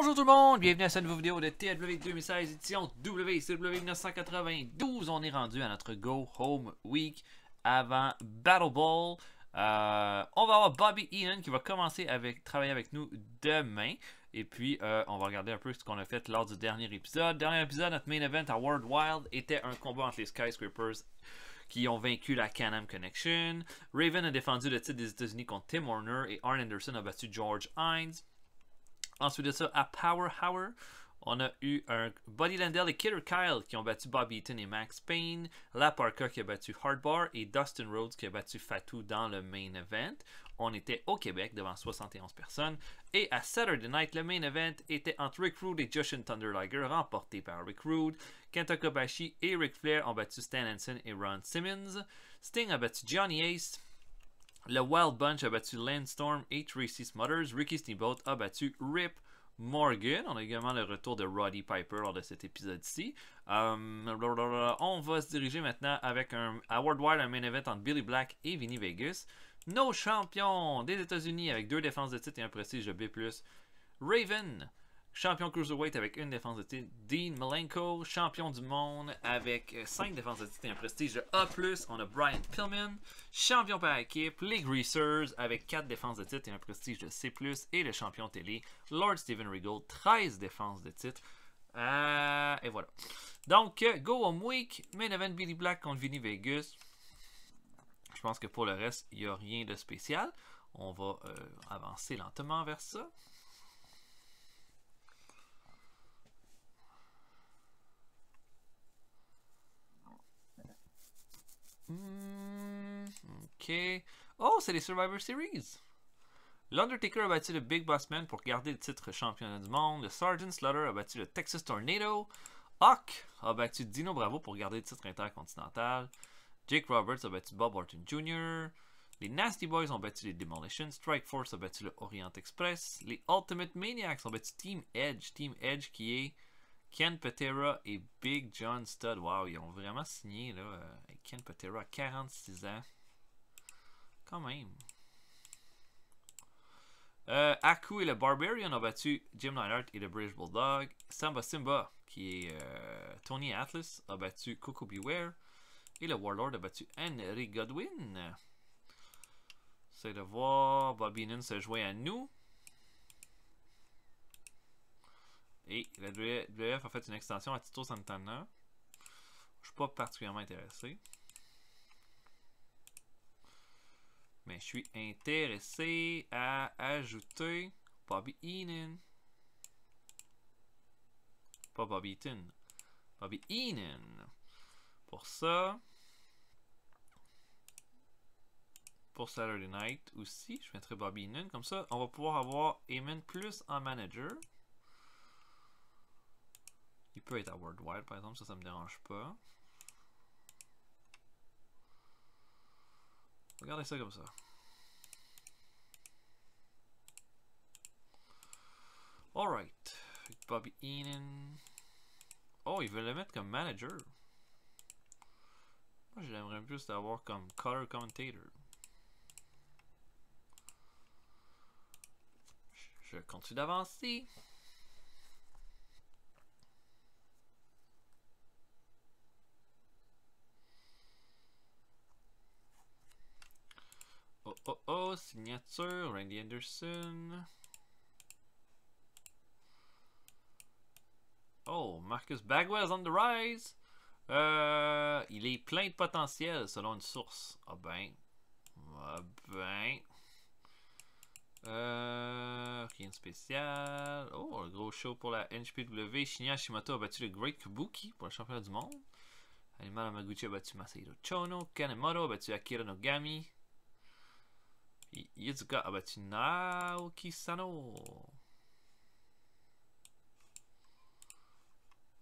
Bonjour tout le monde, bienvenue à cette nouvelle vidéo de TLW 2016 édition WCW 1992. On est rendu à notre Go Home Week avant Battle Ball. On va avoir Bobby Heenan qui va commencer travailler avec nous demain. Et puis, on va regarder un peu ce qu'on a fait lors du dernier épisode. Dernier épisode, notre main event à World Wild était un combat entre les Skyscrapers qui ont vaincu la Can-Am Connection. Raven a défendu le titre des États-Unis contre Tim Warner et Arn Anderson a battu George Hines. Ensuite de ça, à Power Hour, on a eu un Buddy Landel et Killer Kyle qui ont battu Bobby Eaton et Max Payne, La Parka qui a battu Hardbar et Dustin Rhodes qui a battu Fatou dans le main event. On était au Québec devant 71 personnes. Et à Saturday Night, le main event était entre Rick Rude et Jushin Thunder Liger, remporté par Rick Rude. Kenta Kobashi et Ric Flair ont battu Stan Hansen et Ron Simmons. Sting a battu Johnny Ace. Le Wild Bunch a battu Landstorm et Tracy Smothers. Ricky Steamboat a battu Rip Morgan. On a également le retour de Roddy Piper lors de cet épisode-ci. On va se diriger maintenant avec à World Wild, un main event entre Billy Black et Vinny Vegas. Nos champions des États-Unis avec 2 défenses de titre et un prestige de B+. Raven, champion Cruiserweight avec 1 défense de titre. Dean Malenko, champion du monde avec 5 défenses de titre et un prestige de A+. On a Brian Pillman, champion par équipe. Les Greasers avec 4 défenses de titre et un prestige de C+. Et le champion télé, Lord Steven Regal, 13 défenses de titre. Et voilà. Donc, Go Home Week, main event Billy Black contre Vinny Vegas. Je pense que pour le reste, il n'y a rien de spécial. On va avancer lentement vers ça. Ok. Oh, c'est les Survivor Series. L'Undertaker a battu le Big Boss Man pour garder le titre championnat du monde. Le Sergeant Slaughter a battu le Texas Tornado. Hawk a battu Dino Bravo pour garder le titre intercontinental. Jake Roberts a battu Bob Orton Jr. Les Nasty Boys ont battu les Demolition. Strike Force a battu le Orient Express. Les Ultimate Maniacs ont battu Team Edge. Team Edge qui est Ken Patera et Big John Studd. Wow, ils ont vraiment signé là, Ken Patera à 46 ans. Quand même. Aku et le Barbarian ont battu Jim Neidhart et le British Bulldog. Samba Simba, qui est Tony Atlas, a battu Coco Beware. Et le Warlord a battu Henry Godwin. C'est de voir Bobby Heenan se joint à nous. Et la WF a fait une extension à Tito Santana. Je suis pas particulièrement intéressé. Mais je suis intéressé à ajouter Bobby Heenan. Pas Bobby Eaton. Bobby Heenan. Pour ça. Pour Saturday Night aussi, je mettrai Bobby Heenan. Comme ça, on va pouvoir avoir Heyman plus en manager. Il peut être à World Wide, par exemple, ça me dérange pas. Regardez ça comme ça. Alright. Bobby Heenan. Oh, il veut le mettre comme manager. Moi, j'aimerais plus l'avoir comme color commentator. Je continue d'avancer. Oh, signature, Randy Anderson. Oh, Marcus Bagwell's on the rise. Il est plein de potentiel selon une source. Ah ben. Ah ben. Rien de spécial. Oh, un gros show pour la NJPW. Shinya Hashimoto a battu le Great Kabuki pour le championnat du monde. Animal Yamaguchi a battu Masahiro Chono. Kanemoto a battu Akira Nogami. Yuzuka a battu Naoki Sano.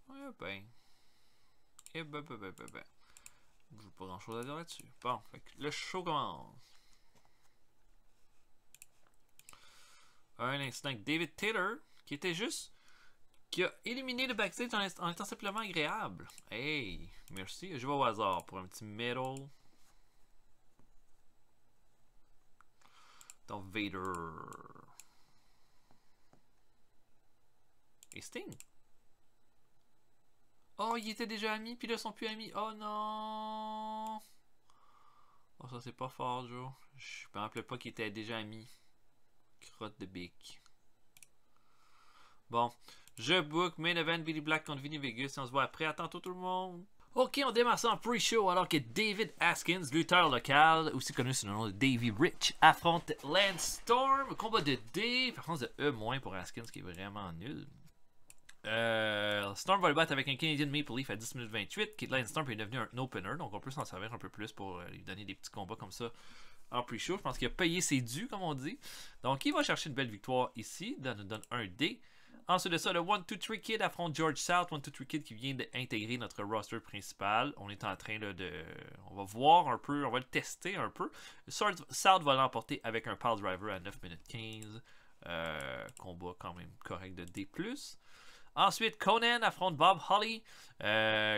Ouais, ben. Eh ben. Je n'ai pas grand chose à dire là-dessus. Bon, fait que le show commence. Un instant avec David Taylor, qui était juste. Qui a éliminé le backstage en étant simplement agréable. Hey, merci. Je vais au hasard pour un petit medal. Darth Vader. Et Sting. Oh, ils étaient déjà amis, puis là, ils sont plus amis. Oh non! Oh, ça, c'est pas fort, Joe. Je me rappelais pas qu'ils étaient déjà amis. Crotte de bic. Bon, je book main event Billy Black contre Vinny Vegas. On se voit après. À tantôt, tout le monde. Ok, on démarre ça en pre-show alors que David Haskins, lutteur local, aussi connu sous le nom de Davey Rich, affronte Lance Storm. Combat de D, performance de E- pour Haskins qui est vraiment nul. Storm va le battre avec un Canadian Maple Leaf à 10 minutes 28. Lance Storm est devenu un opener, donc on peut s'en servir un peu plus pour lui donner des petits combats comme ça en pre-show. Je pense qu'il a payé ses dus, comme on dit. Donc il va chercher une belle victoire ici. Nous donne un D. Ensuite de ça, le 1-2-3 Kid affronte George South. 1-2-3 Kid qui vient d'intégrer notre roster principal. On est en train là, de... On va voir un peu, on va le tester un peu. South va l'emporter avec un Pile Driver à 9 minutes 15. Combat quand même correct de D+. Ensuite, Conan affronte Bob Holly.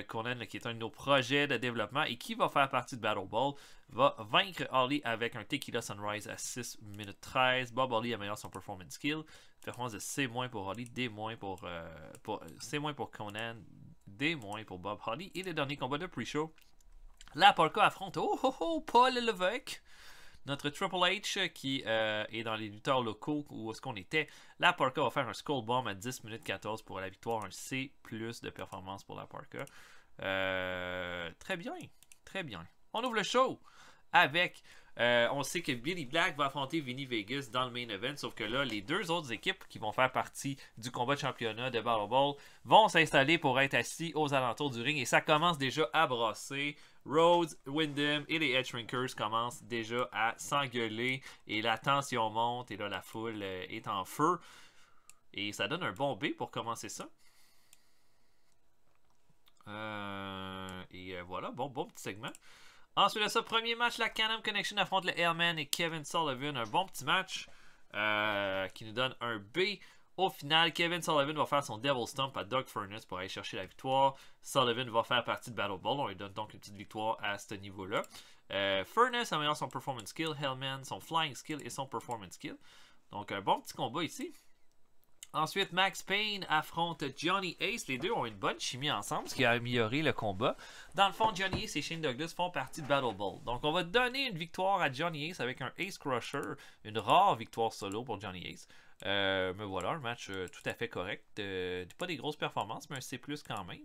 Conan, qui est un de nos projets de développement et qui va faire partie de Battle Ball, va vaincre Holly avec un Tequila Sunrise à 6 minutes 13. Bob Holly améliore son performance skill. Performance de C- pour Holly, D- pour C- pour Conan, D- pour Bob Holly. Et le dernier combat de pre-show, la Polka affronte Paul Levesque. Notre Triple H qui est dans les lutteurs locaux où est-ce qu'on était. La Parka va faire un Skull Bomb à 10 minutes 14 pour la victoire. Un C+ de performance pour la Parka. Très bien. Très bien. On ouvre le show avec... on sait que Billy Black va affronter Vinny Vegas dans le main event. Sauf que là, les deux autres équipes qui vont faire partie du combat de championnat de Battle Ball vont s'installer pour être assis aux alentours du ring. Et ça commence déjà à brasser. Rhodes, Windham et les Edge Shrinkers commencent déjà à s'engueuler et la tension monte et là la foule est en feu et ça donne un bon B pour commencer ça. Voilà, bon petit segment. Ensuite de ça, premier match, la Can-Am Connection affronte le Hellman et Kevin Sullivan. Un bon petit match qui nous donne un B. Au final, Kevin Sullivan va faire son Devil Stomp à Doug Furnace pour aller chercher la victoire. Sullivan va faire partie de Battle Ball. On lui donne donc une petite victoire à ce niveau-là. Furnace améliore son Performance Skill. Hellman, son Flying Skill et son Performance Skill. Donc, un bon petit combat ici. Ensuite, Max Payne affronte Johnny Ace. Les deux ont une bonne chimie ensemble, ce qui a amélioré le combat. Dans le fond, Johnny Ace et Shane Douglas font partie de Battle Ball. Donc, on va donner une victoire à Johnny Ace avec un Ace Crusher. Une rare victoire solo pour Johnny Ace. Mais voilà, un match tout à fait correct. Pas des grosses performances, mais un C+ quand même.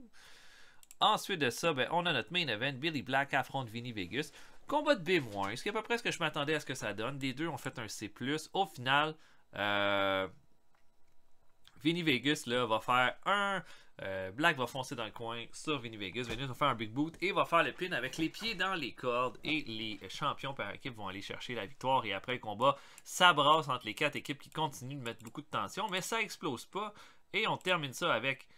Ensuite de ça, ben, on a notre main event. Billy Black affronte Vinny Vegas. Combat de B-, ce qui est à peu près ce que je m'attendais à ce que ça donne. Les deux ont fait un C+. Au final, Vinny Vegas là, va faire un... Black va foncer dans le coin sur Vinny Vegas. Vinny va faire un big boot et va faire le pin avec les pieds dans les cordes. Et les champions par équipe vont aller chercher la victoire. Et après le combat, ça brasse entre les quatre équipes qui continuent de mettre beaucoup de tension. Mais ça explose pas. Et on termine ça avec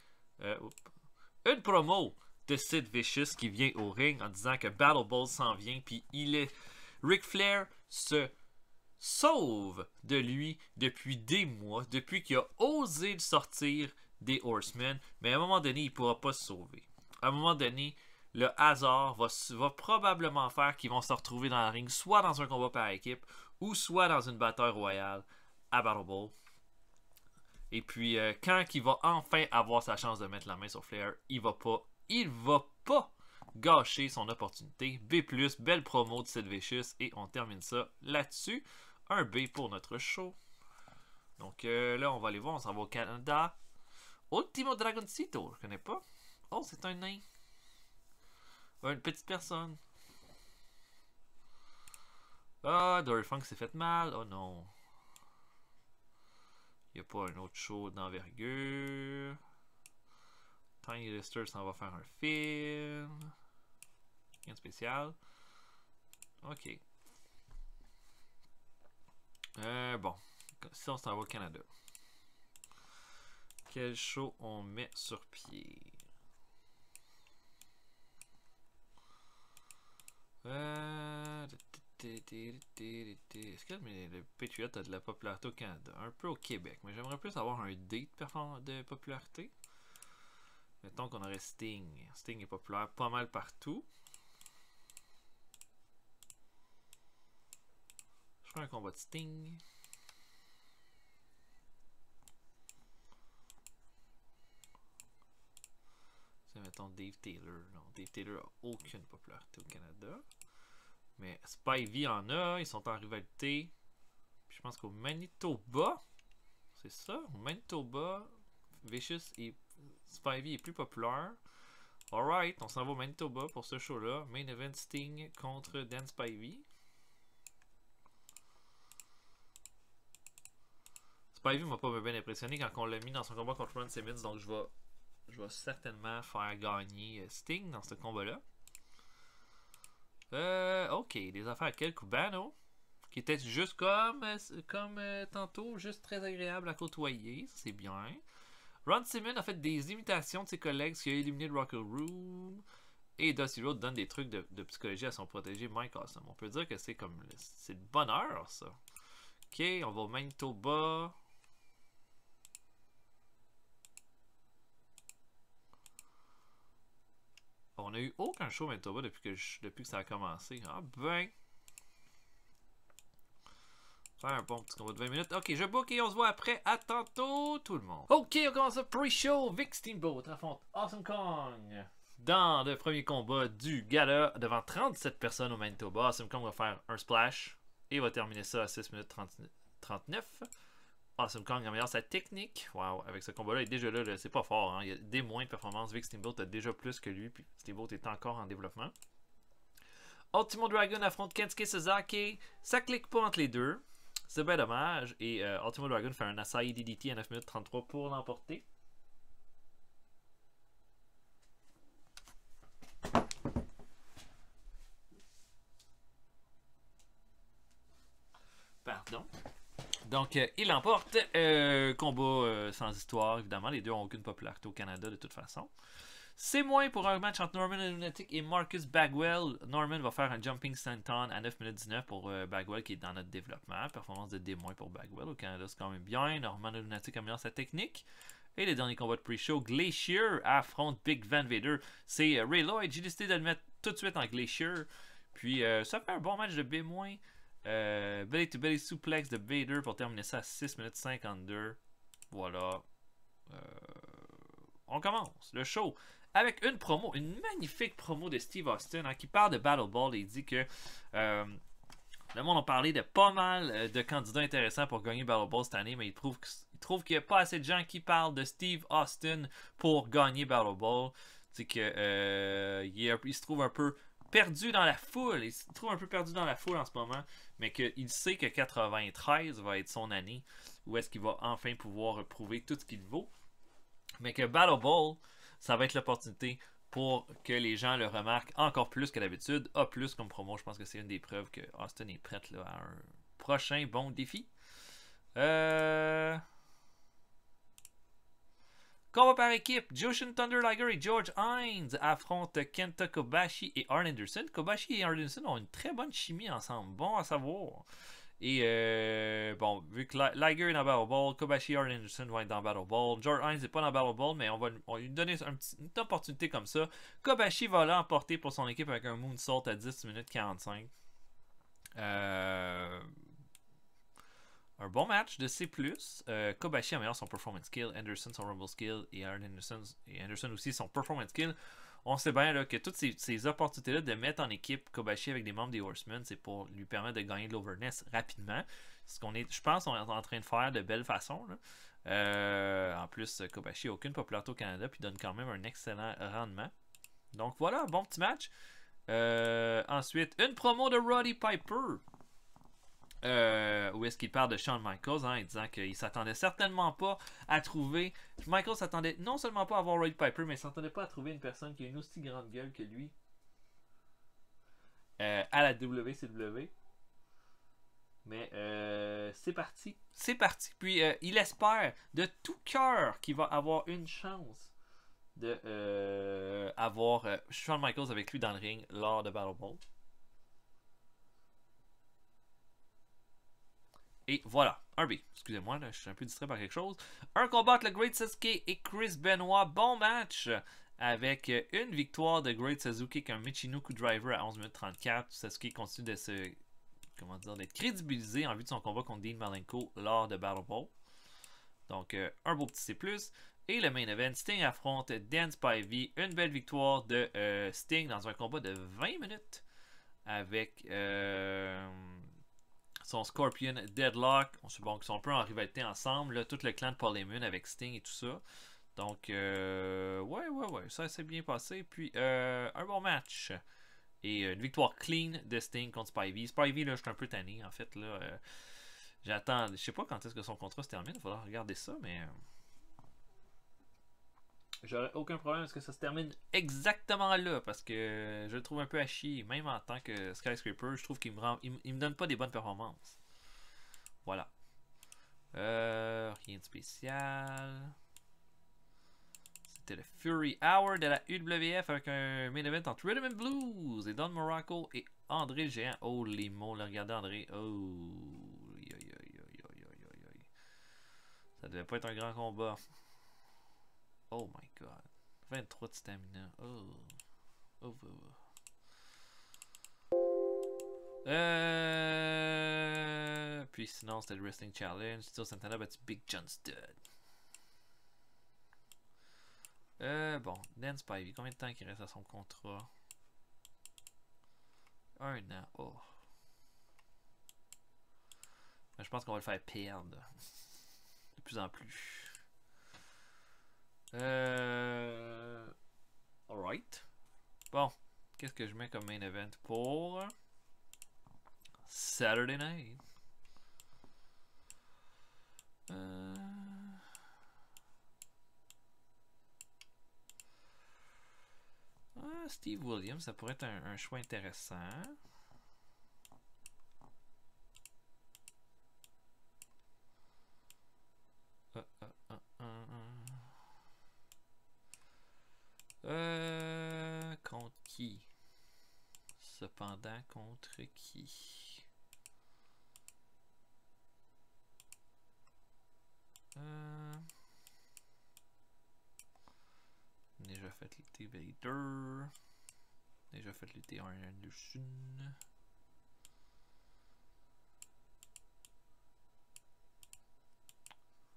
une promo de Sid Vicious qui vient au ring en disant que Battle Ball s'en vient. Puis il est... Ric Flair se sauve de lui depuis des mois, depuis qu'il a osé le sortir des Horsemen, mais à un moment donné, il ne pourra pas se sauver. À un moment donné, le hasard va probablement faire qu'ils vont se retrouver dans le ring, soit dans un combat par équipe, ou soit dans une bataille royale à Battle Ball. Et puis, quand il va enfin avoir sa chance de mettre la main sur Flair, il va pas gâcher son opportunité. B+, belle promo de Sid Vicious, et on termine ça là-dessus. Un B pour notre show. Donc là, on va aller voir. On s'en va au Canada. Ultimo Dragoncito. Je connais pas. Oh, c'est un nain. Une petite personne. Ah, Dory Funk s'est fait mal. Oh non. Il n'y a pas un autre show d'envergure. Tiny Lister s'en va faire un film. Rien de spécial. Ok. Bon. Si on s'en va au Canada. Quel show on met sur pied? Est-ce que le Patriot a de la popularité au Canada? Un peu au Québec, mais j'aimerais plus avoir un D de popularité. Mettons qu'on aurait Sting. Sting est populaire pas mal partout. Je ferai un combat de Sting. mettons Dave Taylor. Non, Dave Taylor n'a aucune popularité au Canada. Mais Spivey en a, ils sont en rivalité. Puis je pense qu'au Manitoba, c'est ça, au Manitoba, Vicious et Spivey est plus populaire. Alright, on s'en va au Manitoba pour ce show-là. Main event Sting contre Dan Spivey. Spivey m'a pas bien impressionné quand on l'a mis dans son combat contre Ron Simmons, donc je vais certainement faire gagner Sting dans ce combat-là. Ok, des affaires à quel Cubano, qui était juste comme tantôt, juste très agréable à côtoyer, c'est bien. Ron Simmons a fait des imitations de ses collègues, ce qui a éliminé le Rocker Room. Et Dusty Rhodes donne des trucs de psychologie à son protégé Mike Awesome. On peut dire que c'est comme c'est le bonheur, ça. Ok, on va au Manitoba. On a eu aucun show Manitoba depuis que ça a commencé. Ah ben. Faire un bon petit combat de 20 minutes. Ok, je book et on se voit après. À tantôt, tout le monde. Ok, on commence le pre-show. Vic Steamboat affronte Awesome Kong dans le premier combat du gala devant 37 personnes au Manitoba. Awesome Kong va faire un splash et va terminer ça à 6 minutes 39. Awesome Kong améliore sa technique. Wow, avec ce combat-là, il est déjà là, c'est pas fort. Hein? Il y a des moins de performance. Vic Steamboat a déjà plus que lui, puis Steamboat est encore en développement. Ultimo Dragon affronte Kensuke Sasaki. Ça clique pas entre les deux. C'est bien dommage. Et Ultimo Dragon fait un Asai DDT à 9 minutes 33 pour l'emporter. Pardon. Donc, il l'emporte. Combat sans histoire, évidemment. Les deux n'ont aucune popularité au Canada de toute façon. C'est moins pour un match entre Norman Lunatic et Marcus Bagwell. Norman va faire un Jumping Senton à 9 minutes 19 pour Bagwell qui est dans notre développement. Performance de D- pour Bagwell. Au Canada, c'est quand même bien. Norman Lunatic améliore sa technique. Et le dernier combat de pre-show, Glacier affronte Big Van Vader. C'est Ray Lloyd. J'ai décidé de le mettre tout de suite en Glacier. Puis ça fait un bon match de B-. Belly to belly suplex de Vader pour terminer ça à 6 minutes 52. Voilà. On commence le show avec une promo, une magnifique promo de Steve Austin qui parle de Battle Ball et il dit que le monde a parlé de pas mal de candidats intéressants pour gagner Battle Ball cette année, mais il trouve qu'il n'y a pas assez de gens qui parlent de Steve Austin pour gagner Battle Ball. C'est que il se trouve un peu perdu dans la foule. Il se trouve un peu perdu dans la foule en ce moment, mais qu'il sait que 93 va être son année où est-ce qu'il va enfin pouvoir prouver tout ce qu'il vaut. Mais que Battle Ball, ça va être l'opportunité pour que les gens le remarquent encore plus que d'habitude. A plus comme promo, je pense que c'est une des preuves que Austin est prête là, à un prochain bon défi. Combat par équipe, Jushin Thunder Liger et George Hines affrontent Kenta Kobashi et Arn Anderson. Kobashi et Arn Anderson ont une très bonne chimie ensemble, bon à savoir. Et bon, vu que Liger est dans Battle Ball, Kobashi et Arn Anderson vont être dans Battle Ball. George Hines n'est pas dans Battle Ball, mais on va lui donner une opportunité comme ça. Kobashi va l'emporter pour son équipe avec un moonsault à 10 minutes 45. Un bon match de C+. Kobashi améliore son performance skill, Anderson son rumble skill et Anderson aussi son performance skill. On sait bien là, que toutes ces opportunités-là de mettre en équipe Kobashi avec des membres des Horsemen, c'est pour lui permettre de gagner de l'overness rapidement. Ce qu'on est, je pense qu'on est en train de faire de belle façon. En plus, Kobashi n'a aucune popularité au Canada puis donne quand même un excellent rendement. Donc voilà, bon petit match. Ensuite, une promo de Roddy Piper. Où est-ce qu'il parle de Shawn Michaels, hein, en disant qu'il s'attendait certainement pas à trouver. Michaels s'attendait non seulement pas à avoir Roddy Piper, mais il s'attendait pas à trouver une personne qui a une aussi grande gueule que lui à la WCW. Mais c'est parti. C'est parti. Puis il espère de tout cœur qu'il va avoir une chance de avoir Shawn Michaels avec lui dans le ring lors de Battle Ball. Et voilà, un B. Excusez-moi, là, je suis un peu distrait par quelque chose. Un combat entre le Great Sasuke et Chris Benoit. Bon match avec une victoire de Great Sasuke avec un Michinoku Driver à 11 minutes 34. Sasuke continue de d'être crédibilisé en vue de son combat contre Dean Malenko lors de Battle Ball. Donc, un beau petit C+. Et le main event, Sting affronte Dan Spivey. Une belle victoire de Sting dans un combat de 20 minutes avec son Scorpion Deadlock. On sait bon qu'ils sont un peu en rivalité ensemble. Là, tout le clan de Paul Heyman avec Sting et tout ça. Donc, ouais, ça s'est bien passé. Puis, un bon match. Et une victoire clean de Sting contre Spivey. Spivey, là, je suis un peu tanné, en fait. Là, j'attends, je sais pas quand est-ce que son contrat se termine. Il faudra regarder ça, mais j'aurais aucun problème à ce que ça se termine exactement là. Parce que je le trouve un peu à chier. Même en tant que Skyscraper, je trouve qu'il me donne pas des bonnes performances. Voilà. Rien de spécial. C'était le Fury Hour de la UWF avec un main event entre Rhythm and Blues et Don Morocco et André le Géant. Oh, les mots, là, regardez André. Oh, ça devait pas être un grand combat. Oh my god. 23 de stamina. Oh. Puis sinon, c'était le Wrestling Challenge. Tito Santana a battu Big John Studd. Bon, Dan Spivey, combien de temps il reste à son contrat? 1 an. Oh. Je pense qu'on va le faire perdre. De plus en plus. Alright. Bon. Qu'est-ce que je mets comme main event pour Saturday Night? Steve Williams, ça pourrait être un choix intéressant. Contre qui? Cependant, contre qui? Déjà fait lutter Vader. Déjà fait lutter Arn Anderson.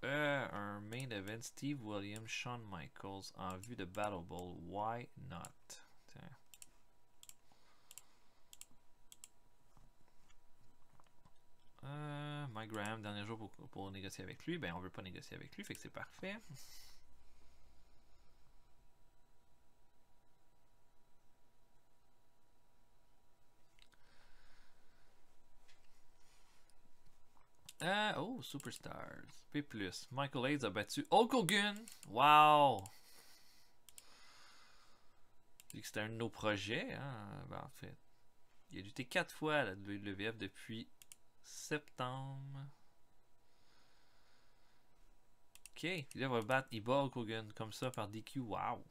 Un main event Steve Williams, Shawn Michaels en vue de Battle Bowl. Why not? Tiens. Mike Graham, dernier jour pour négocier avec lui. Ben, on veut pas négocier avec lui, fait que c'est parfait. Oh, Superstars. P+. Michael Hayes a battu Hulk Hogan. Wow! Vu que c'était un de nos projets, hein, ben, en fait. Il a lutté 4 fois à la WWF depuis septembre. Ok, il va battre, il bat Hulk Hogan comme ça par DQ. Wow!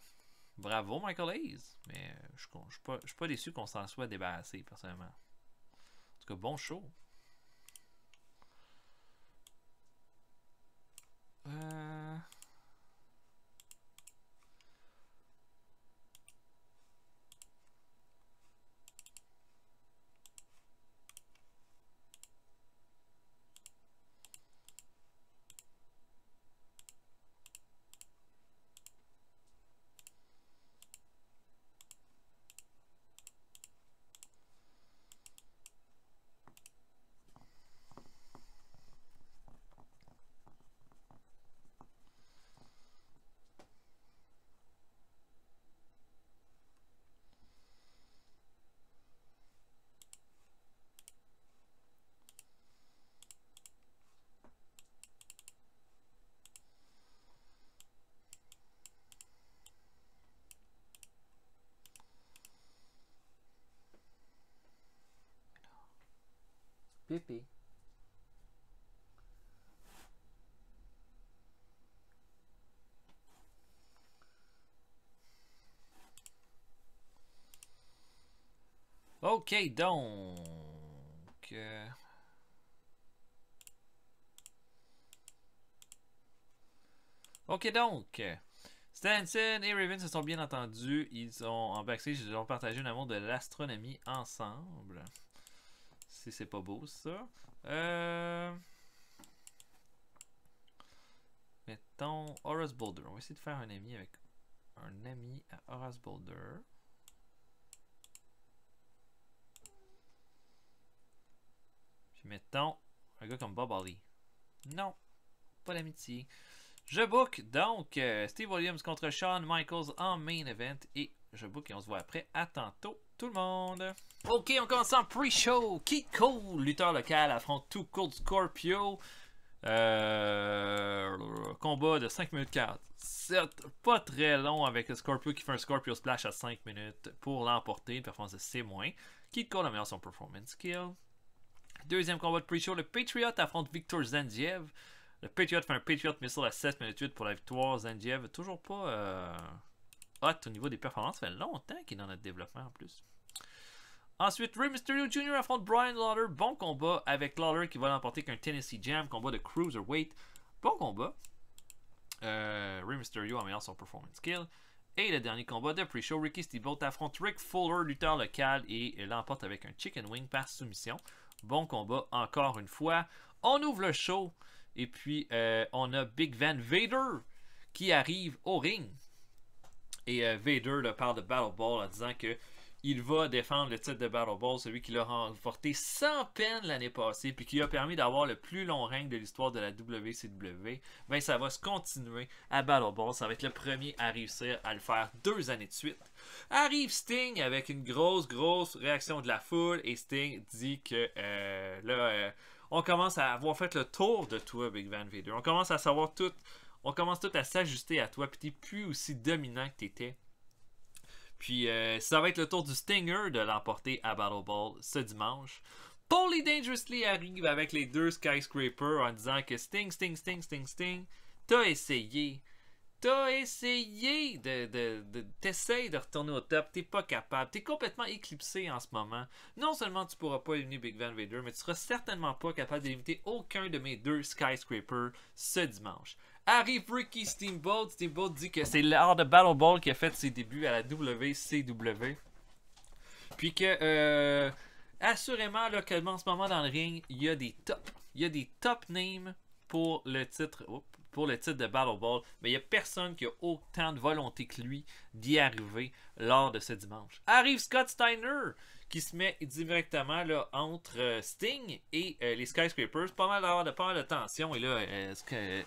Bravo Michael Hayes. Mais je suis pas déçu qu'on s'en soit débarrassé, personnellement. En tout cas, bon show. Pépé. Ok, donc. Ok, donc. Stanson et Raven se sont bien entendus. Ils ont, en backstage, ils ont partagé un amour de l'astronomie ensemble. Si c'est pas beau, ça. Mettons Horace Boulder. On va essayer de faire un ami avec un ami à Horace Boulder. Puis mettons un gars comme Bob Holly. Non, pas d'amitié. Je book donc Steve Williams contre Shawn Michaels en main event. Et je book et on se voit après. À tantôt tout le monde. Ok, on commence en pre-show. Keith Cole, lutteur local, affronte Too Cold Scorpio. Combat de 5 minutes 40. C'est pas très long avec le Scorpio qui fait un Scorpio Splash à 5 minutes pour l'emporter. Une performance de C-. Keith Cole améliore son performance skill. Deuxième combat de pre-show, le Patriot affronte Victor Zandiev. Le Patriot fait un Patriot Missile à 7 minutes 8 pour la victoire. Zandiev toujours pas hot au niveau des performances. Ça fait longtemps qu'il est dans notre développement en plus. Ensuite, Rey Mysterio Jr. affronte Brian Lawler. Bon combat avec Lawler qui va l'emporter qu'un Tennessee Jam. Combat de Cruiserweight. Bon combat. Rey Mysterio améliore son performance skill. Et le dernier combat de pre-show, Ricky Steamboat affronte Rick Fuller, lutteur local, et l'emporte avec un Chicken Wing par soumission. Bon combat encore une fois. On ouvre le show. Et puis, on a Big Van Vader qui arrive au ring. Et Vader là, parle de Battle Ball en disant que il va défendre le titre de Battle Ball, celui qui l'a remporté sans peine l'année passée, puis qui a permis d'avoir le plus long règne de l'histoire de la WCW. Ben, ça va se continuer à Battle Ball. Ça va être le premier à réussir à le faire 2 années de suite. Arrive Sting avec une grosse réaction de la foule, et Sting dit que on commence à avoir fait le tour de toi, Big Van Vader. On commence à savoir tout. On commence tout à s'ajuster à toi, puis t'es plus aussi dominant que t'étais. Puis ça va être le tour du Stinger de l'emporter à Battle Ball ce dimanche. Paulie Dangerously arrive avec les 2 Skyscrapers en disant que Sting, t'as essayé. T'essayes de retourner au top, t'es pas capable, t'es complètement éclipsé en ce moment. Non seulement tu pourras pas éliminer Big Van Vader, mais tu seras certainement pas capable d'éliminer aucun de mes 2 Skyscrapers ce dimanche. Arrive Ricky Steamboat. Steamboat dit que c'est lors de Battle Ball qui a fait ses débuts à la WCW. Puis que, assurément, là, que en ce moment dans le ring, il y a des top names pour le titre. De Battle Ball, mais il n'y a personne qui a autant de volonté que lui d'y arriver lors de ce dimanche. Arrive Scott Steiner qui se met directement là, entre Sting et les Skyscrapers. Pas mal de tension. Et là,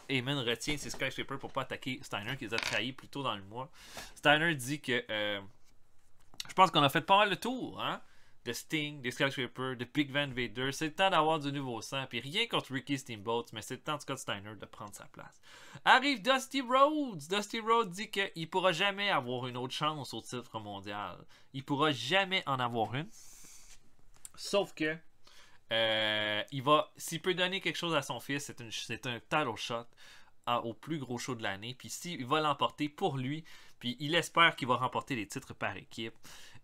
Heyman retient ses Skyscrapers pour ne pas attaquer Steiner qui les a trahis plus tôt dans le mois. Steiner dit que je pense qu'on a fait pas mal de tours, hein? De Sting, des Skyscrapers, de Big Van Vader. C'est le temps d'avoir du nouveau sang. Puis rien contre Ricky Steamboat, mais c'est le temps de Scott Steiner de prendre sa place. Arrive Dusty Rhodes. Dusty Rhodes dit qu'il ne pourra jamais avoir une autre chance au titre mondial. Il ne pourra jamais en avoir une. Sauf que s'il peut donner quelque chose à son fils, c'est un title shot au plus gros show de l'année. Puis s'il va l'emporter pour lui, puis il espère qu'il va remporter les titres par équipe.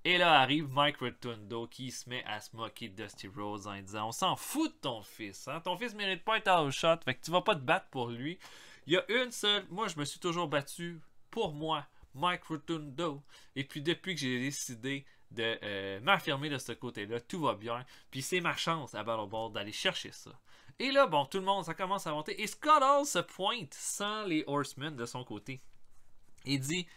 Et là arrive Mike Rotundo qui se met à se moquer de Dusty Rhodes en disant: on s'en fout de ton fils, hein? Ton fils mérite pas un title shot, fait que tu vas pas te battre pour lui. Il y a une seule, moi je me suis toujours battu pour moi, Mike Rotundo. Et puis depuis que j'ai décidé de m'affirmer de ce côté-là, tout va bien. Puis c'est ma chance à Battle Ball d'aller chercher ça. Et là, bon, tout le monde, ça commence à monter. Et Scott Hall se pointe sans les Horsemen de son côté. Il dit: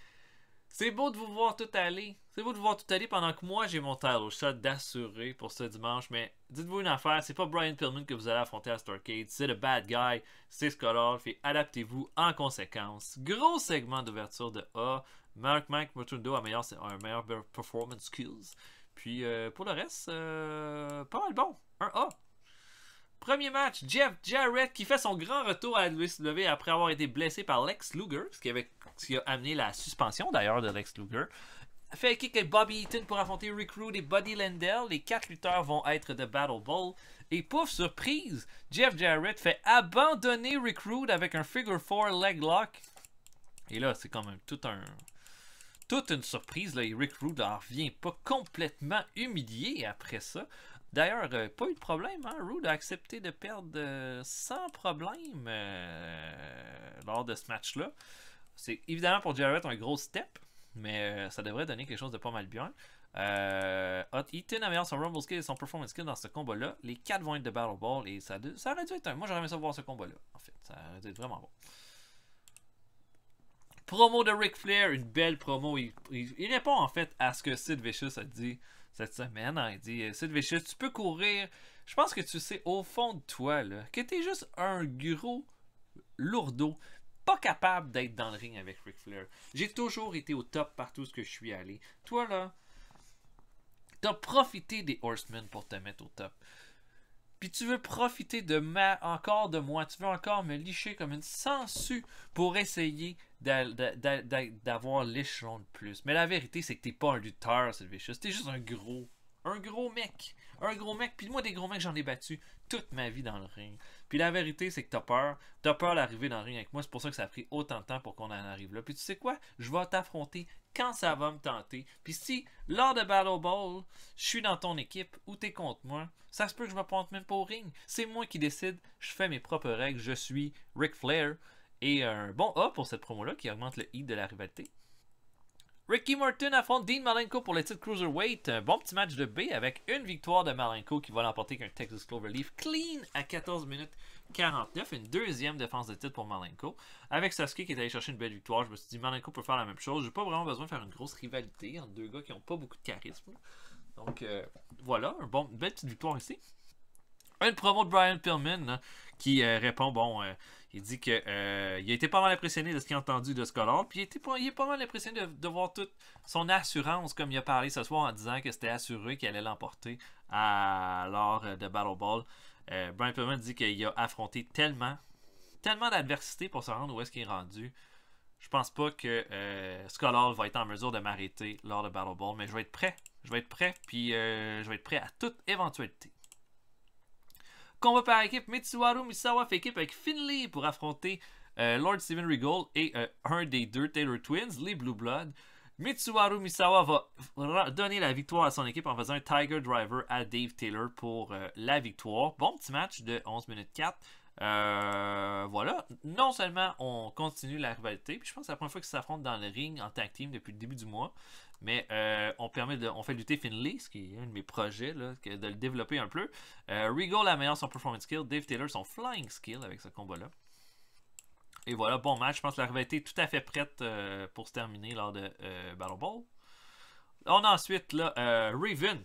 c'est beau de vous voir tout aller. C'est beau de vous voir tout aller pendant que moi j'ai mon title shot d'assurer pour ce dimanche. Mais dites-vous une affaire, c'est pas Brian Pillman que vous allez affronter à Starrcade. C'est le bad guy. C'est Scott Hall. Fait adaptez-vous en conséquence. Gros segment d'ouverture de A. Mike Rotundo a un meilleur performance skills. Puis pour le reste, pas mal bon. Un A. Premier match, Jeff Jarrett qui fait son grand retour à la WCW après avoir été blessé par Lex Luger, ce qui a amené la suspension d'ailleurs de Lex Luger. Fait kick avec Bobby Eaton pour affronter Rick Rude et Buddy Landel. Les 4 lutteurs vont être de Battle Ball. Et pouf, surprise, Jeff Jarrett fait abandonner Rick Rude avec un Figure 4 Leg Lock. Et là, c'est quand même toute une surprise. Là, et Rick Rude n'en revient pas complètement humilié après ça. D'ailleurs, pas eu de problème, hein? Rude a accepté de perdre sans problème lors de ce match-là. C'est évidemment pour Jarrett un gros step, mais ça devrait donner quelque chose de pas mal bien. Eaton améliore son Rumble Skill et son Performance Skill dans ce combat-là. Les 4 vont être de Battle Ball et ça aurait dû être moi j'aurais aimé ça voir ce combat-là, en fait. Ça aurait dû être vraiment bon. Promo de Ric Flair, une belle promo. Il répond en fait à ce que Sid Vicious a dit cette semaine. Il dit Sid Vicious, tu peux courir. Je pense que tu sais au fond de toi là, que t'es juste un gros lourdeau, pas capable d'être dans le ring avec Ric Flair. J'ai toujours été au top partout où je suis allé. Toi là, t'as profité des Horsemen pour te mettre au top. Puis tu veux profiter encore de moi. Tu veux encore me licher comme une sangsue pour essayer d'avoir l'échelon de plus. Mais la vérité, c'est que t'es pas un lutteur, Sylvicious. T'es juste un gros mec. Un gros mec. Puis moi, des gros mecs, j'en ai battu toute ma vie dans le ring. Puis la vérité, c'est que t'as peur. T'as peur d'arriver dans le ring avec moi. C'est pour ça que ça a pris autant de temps pour qu'on en arrive là. Puis tu sais quoi? Je vais t'affronter quand ça va me tenter. Puis si, lors de Battle Ball, je suis dans ton équipe ou t'es contre moi, ça se peut que je me pointe même pas au ring. C'est moi qui décide. Je fais mes propres règles. Je suis Ric Flair. Et un bon A pour cette promo-là qui augmente le heat de la rivalité. Ricky Morton affronte Dean Malenko pour le titre Cruiserweight. Un bon petit match de B avec une victoire de Malenko qui va l'emporter qu'un Texas Cloverleaf clean à 14 minutes 49. Une deuxième défense de titre pour Malenko. Avec Sasuke qui est allé chercher une belle victoire, je me suis dit Malenko peut faire la même chose. J'ai pas vraiment besoin de faire une grosse rivalité entre deux gars qui n'ont pas beaucoup de charisme. Donc voilà, une belle petite victoire ici. Une promo de Brian Pillman là, qui répond, il dit que il a été pas mal impressionné de ce qu'il a entendu de Scholar, puis il est pas mal impressionné de voir toute son assurance, comme il a parlé ce soir en disant que c'était assuré qu'il allait l'emporter lors de Battle Ball. Brian Pillman dit qu'il a affronté tellement d'adversité pour se rendre où est-ce qu'il est rendu. Je pense pas que Scholar va être en mesure de m'arrêter lors de Battle Ball, mais je vais être prêt. Puis je vais être prêt à toute éventualité. Combat par équipe, Mitsuharu Misawa fait équipe avec Finlay pour affronter Lord Steven Regal et un des deux Taylor Twins, les Blue Blood. Mitsuharu Misawa va donner la victoire à son équipe en faisant un Tiger Driver à Dave Taylor pour la victoire. Bon petit match de 11 minutes 4. Voilà, non seulement on continue la rivalité, puis je pense que c'est la première fois qu'ils s'affrontent dans le ring en tag team depuis le début du mois, mais on fait lutter Finlay, ce qui est un de mes projets, là, de le développer un peu. Regal améliore son performance skill, Dave Taylor son flying skill avec ce combat-là. Et voilà, bon match, je pense que la rivalité est tout à fait prête pour se terminer lors de Battle Ball. On a ensuite là, Raven,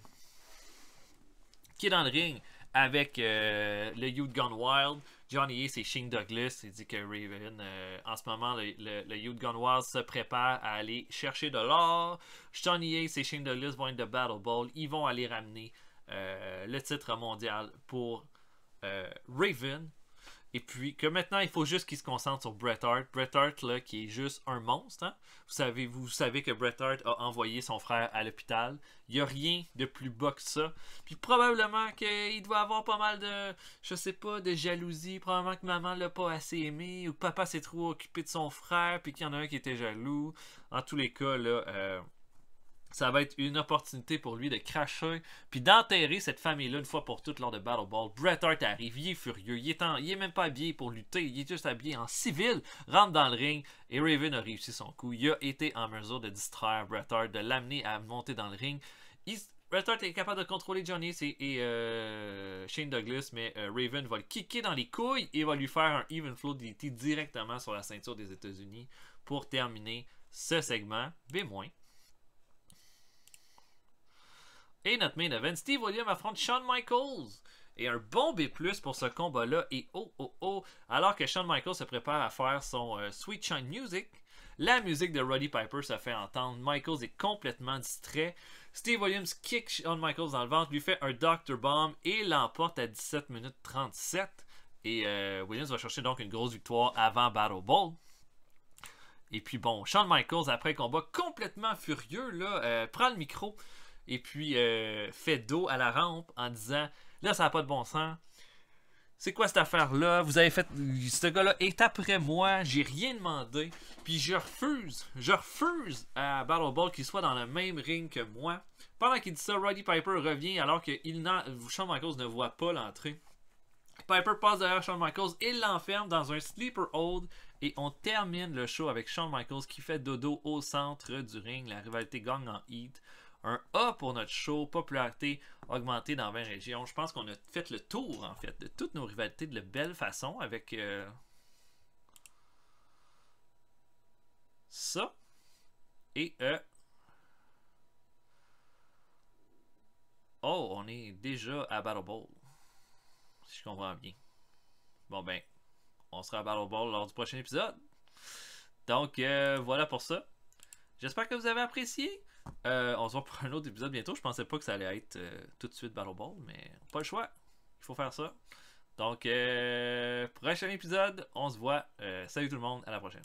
qui est dans le ring avec le Youth Gone Wild. Johnny Ace et Shane Douglas. Il dit que Raven, en ce moment, le Youth Gone Wild se prépare à aller chercher de l'or. Johnny Ace et Shane Douglas vont être de Battle Ball. Ils vont aller ramener le titre mondial pour Raven. Et puis que maintenant, il faut juste qu'il se concentre sur Bret Hart. Bret Hart, là, qui est juste un monstre. Hein? Vous savez que Bret Hart a envoyé son frère à l'hôpital. Il n'y a rien de plus bas que ça. Puis probablement qu'il doit avoir pas mal de, je sais pas, de jalousie. Probablement que maman l'a pas assez aimé. Ou que papa s'est trop occupé de son frère. Puis qu'il y en a un qui était jaloux. En tous les cas, là... ça va être une opportunité pour lui de cracher puis d'enterrer cette famille-là une fois pour toutes lors de Battle Ball. Bret Hart arrive, il est furieux, il est même pas habillé pour lutter, il est juste habillé en civil, rentre dans le ring et Raven a réussi son coup. Il a été en mesure de distraire Bret Hart, de l'amener à monter dans le ring. Bret Hart est capable de contrôler Johnny et Shane Douglas, mais Raven va le kicker dans les couilles et va lui faire un Even Flow DDT directement sur la ceinture des États-Unis pour terminer ce segment B-. Et notre main event, Steve Williams affronte Shawn Michaels. Et un bon B+, pour ce combat-là. Et alors que Shawn Michaels se prépare à faire son Sweet Shine Music, la musique de Roddy Piper se fait entendre. Michaels est complètement distrait. Steve Williams kick Shawn Michaels dans le ventre, lui fait un Dr. Bomb et l'emporte à 17 minutes 37. Et Williams va chercher donc une grosse victoire avant Battle Ball. Et puis bon, Shawn Michaels, après le combat complètement furieux, là, prend le micro et puis fait dos à la rampe en disant « Là, ça n'a pas de bon sens. C'est quoi cette affaire-là? Vous avez fait... Ce gars-là est après moi. J'ai rien demandé. Puis je refuse à Battle Ball qu'il soit dans le même ring que moi. » Pendant qu'il dit ça, Roddy Piper revient alors que Shawn Michaels ne voit pas l'entrée. Piper passe derrière Shawn Michaels et l'enferme dans un sleeper hold. Et on termine le show avec Shawn Michaels qui fait dodo au centre du ring. La rivalité gagne en heat. Un A pour notre show, popularité augmentée dans 20 régions. Je pense qu'on a fait le tour, en fait, de toutes nos rivalités de la belle façon avec ça. Et oh, on est déjà à Battle Ball. Si je comprends bien. Bon ben, on sera à Battle Ball lors du prochain épisode. Donc voilà pour ça. J'espère que vous avez apprécié. On se voit pour un autre épisode bientôt. Je pensais pas que ça allait être tout de suite Battle Ball, mais pas le choix. Il faut faire ça. Donc, prochain épisode, on se voit. Salut tout le monde, à la prochaine.